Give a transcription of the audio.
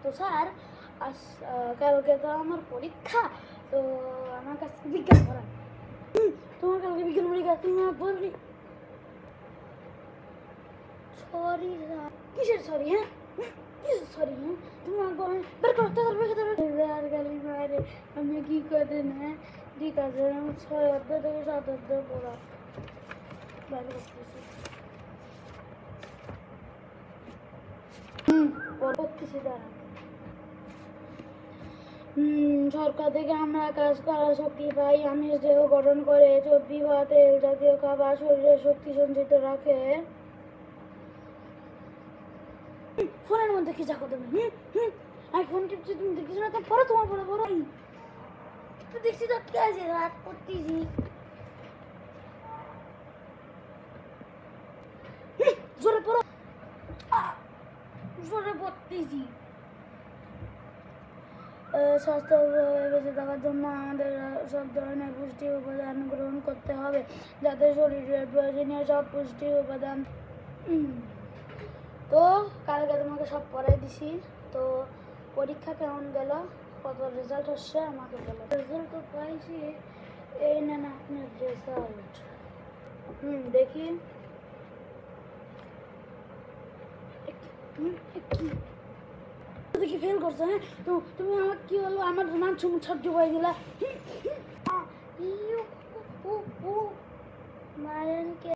তো স্যার আজ কালকে তো আমার পরীক্ষা, তো আমার কাছে বিজ্ঞান পড়ান। তোমার কালকে বিজ্ঞান পরীক্ষা, তুমি আমার বলবি সরি স্যার? কিসের সরি? হ্যাঁ কিসের সরি? হ্যাঁ তুমি আমার বলেন বের করতে পারবে আর গালি মারে আমি কি করে না? ঠিক আছে আমি 6 অধ্যায় থেকে 7 অধ্যায় পড়া বাইরে করতেছি। পরবর্তী দাঁড়ান। সরকার থেকে আমরা কাজ করার শক্তি পাই। আমিষ দেহ গঠন করে, চর্বি বা তেল জাতীয় খাবার শরীরে শক্তি সঞ্চিত রাখে। ফোনের মধ্যে কি যাকো তুমি? আমি ফোন টিপছি, তুমি দেখছো না? পড়ো, তোমার পড়ো পড়ো। তো দেখছি তো কি আছে, রাত করতেছি। জোরে পড়ো, জোরে পড়তেছি। স্বাস্থ্য বেঁচে থাকার জন্য আমাদের সব ধরনের পুষ্টি উপাদান গ্রহণ করতে হবে, যাতে শরীরের প্রয়োজনীয় সব পুষ্টি উপাদান। তো কালকে তোমাকে সব পড়াই দিছি। তো পরীক্ষা কেমন গেল, কত রেজাল্ট হচ্ছে আমাকে বলো। রেজাল্ট তো পাইছি, এই নেন আপনার রেজাল্ট। দেখি দেখি ফেল করছো? হ্যাঁ তো তুমি আমার কি বলবো, আমার মান সহ্য করে দিলা। মারেন কে?